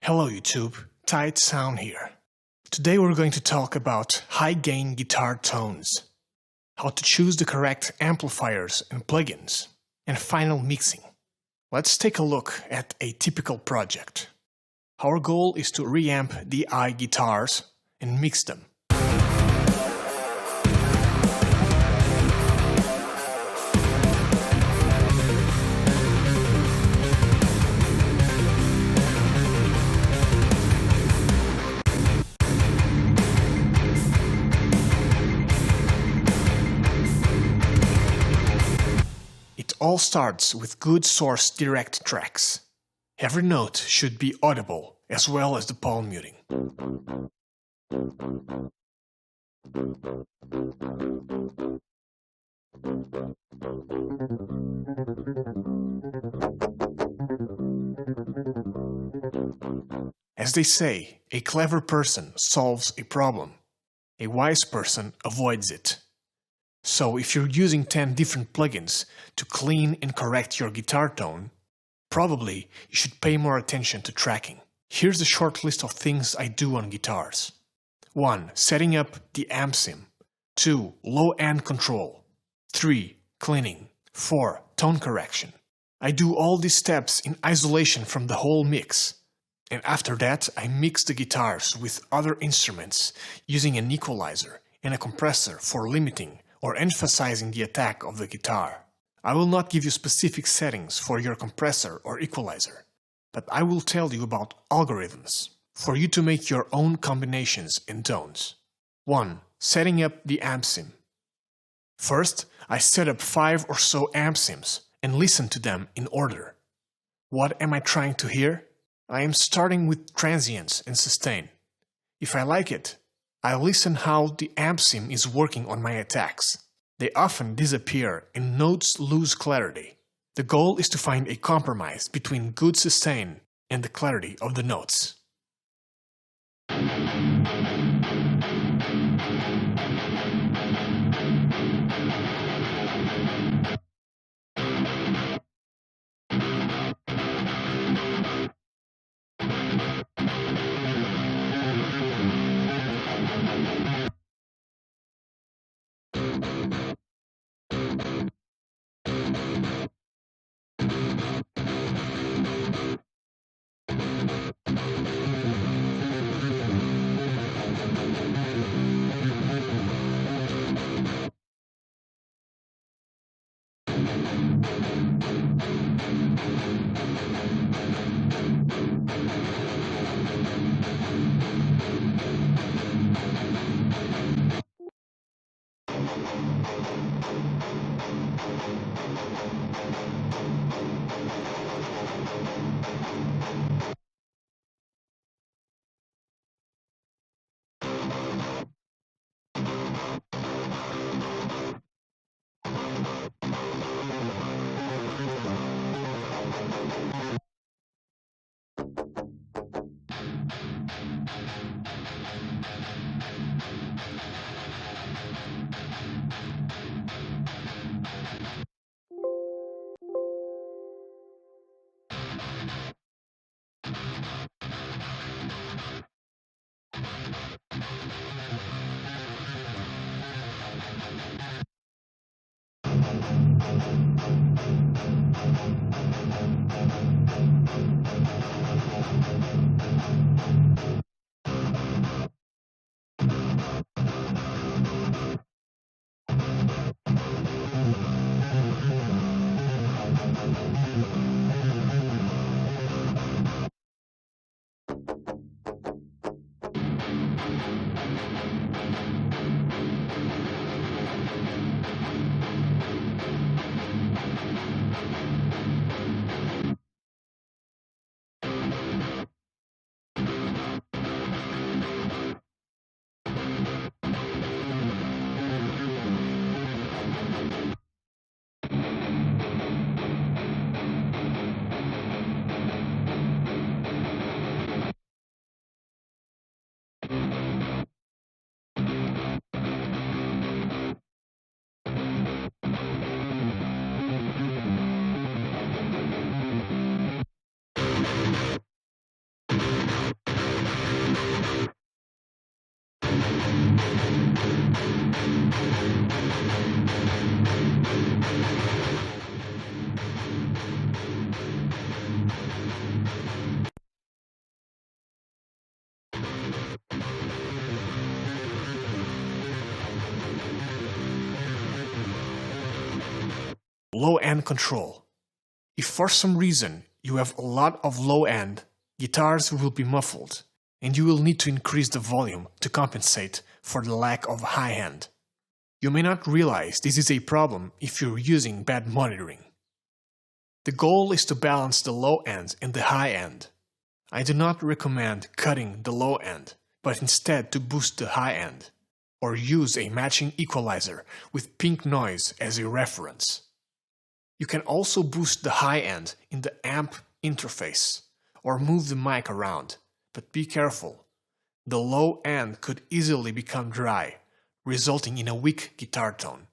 Hello YouTube, Tight Sound here. Today we're going to talk about high-gain guitar tones, how to choose the correct amplifiers and plugins, and final mixing. Let's take a look at a typical project. Our goal is to reamp DI guitars and mix them. It all starts with good source direct tracks. Every note should be audible, as well as the palm muting. As they say, a clever person solves a problem. A wise person avoids it. So if you're using 10 different plugins to clean and correct your guitar tone, probably you should pay more attention to tracking. Here's a short list of things I do on guitars. 1. Setting up the amp sim. 2. Low end control. 3. Cleaning. 4. Tone correction. I do all these steps in isolation from the whole mix. And after that, I mix the guitars with other instruments using an equalizer and a compressor for limiting or emphasizing the attack of the guitar. I will not give you specific settings for your compressor or equalizer, but I will tell you about algorithms for you to make your own combinations and tones. 1. Setting up the amp sim. First, I set up 5 or so amp sims and listen to them in order. What am I trying to hear? I am starting with transients and sustain. If I like it, I listen how the amp sim is working on my attacks. They often disappear and notes lose clarity. The goal is to find a compromise between good sustain and the clarity of the notes. Low end control. If for some reason you have a lot of low end, guitars will be muffled, and you will need to increase the volume to compensate for the lack of high end. You may not realize this is a problem if you're using bad monitoring. The goal is to balance the low end and the high end. I do not recommend cutting the low end, but instead to boost the high end, or use a matching equalizer with pink noise as a reference. You can also boost the high end in the amp interface, or move the mic around, but be careful. The low end could easily become dry, resulting in a weak guitar tone.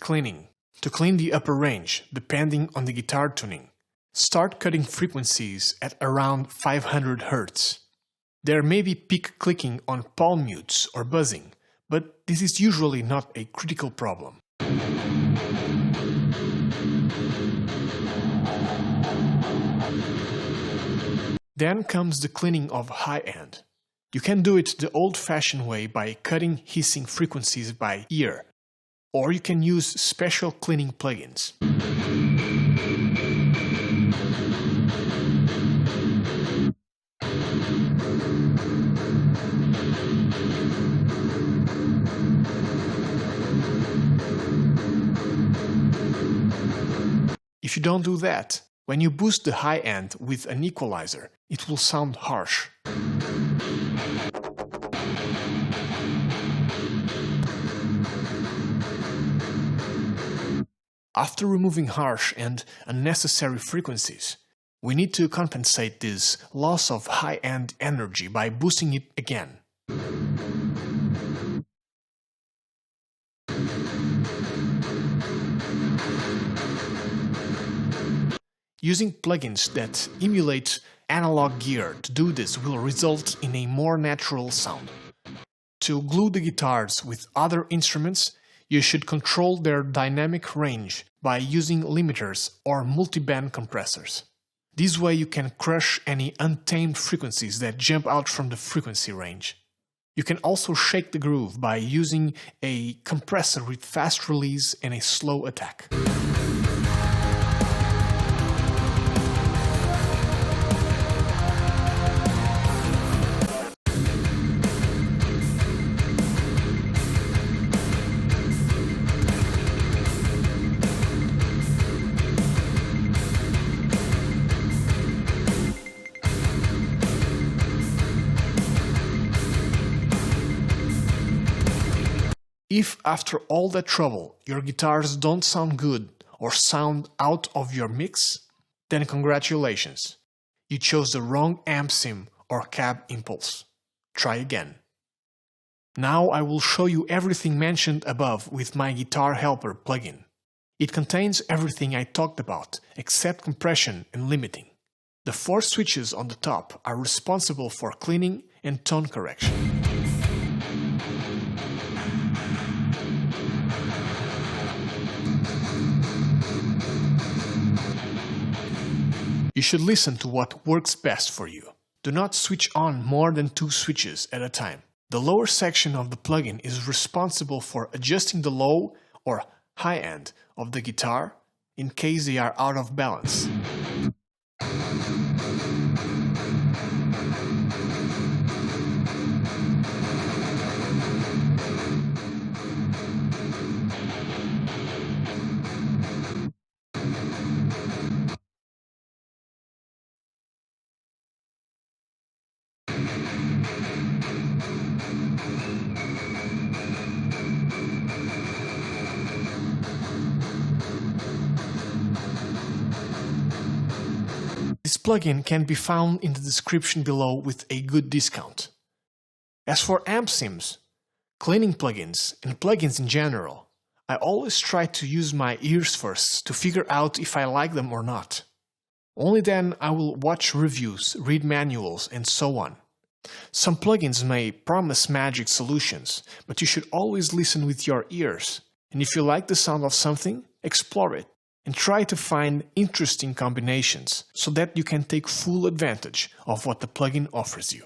Cleaning. To clean the upper range, depending on the guitar tuning, start cutting frequencies at around 500 Hz. There may be peak clicking on palm mutes or buzzing, but this is usually not a critical problem. Then comes the cleaning of high end. You can do it the old-fashioned way by cutting hissing frequencies by ear, or you can use special cleaning plugins. If you don't do that, when you boost the high end with an equalizer, it will sound harsh. After removing harsh and unnecessary frequencies, we need to compensate this loss of high-end energy by boosting it again. Using plugins that emulate analog gear to do this will result in a more natural sound. To glue the guitars with other instruments, you should control their dynamic range by using limiters or multiband compressors. This way you can crush any untamed frequencies that jump out from the frequency range. You can also shake the groove by using a compressor with fast release and a slow attack. If after all that trouble your guitars don't sound good or sound out of your mix, then congratulations, you chose the wrong amp sim or cab impulse. Try again. Now I will show you everything mentioned above with my Guitar Helper plugin. It contains everything I talked about except compression and limiting. The 4 switches on the top are responsible for cleaning and tone correction. You should listen to what works best for you. Do not switch on more than 2 switches at a time. The lower section of the plugin is responsible for adjusting the low or high end of the guitar in case they are out of balance. This plugin can be found in the description below with a good discount. As for amp sims, cleaning plugins, and plugins in general, I always try to use my ears first to figure out if I like them or not. Only then I will watch reviews, read manuals, and so on. Some plugins may promise magic solutions, but you should always listen with your ears, and if you like the sound of something, explore it. And try to find interesting combinations so that you can take full advantage of what the plugin offers you.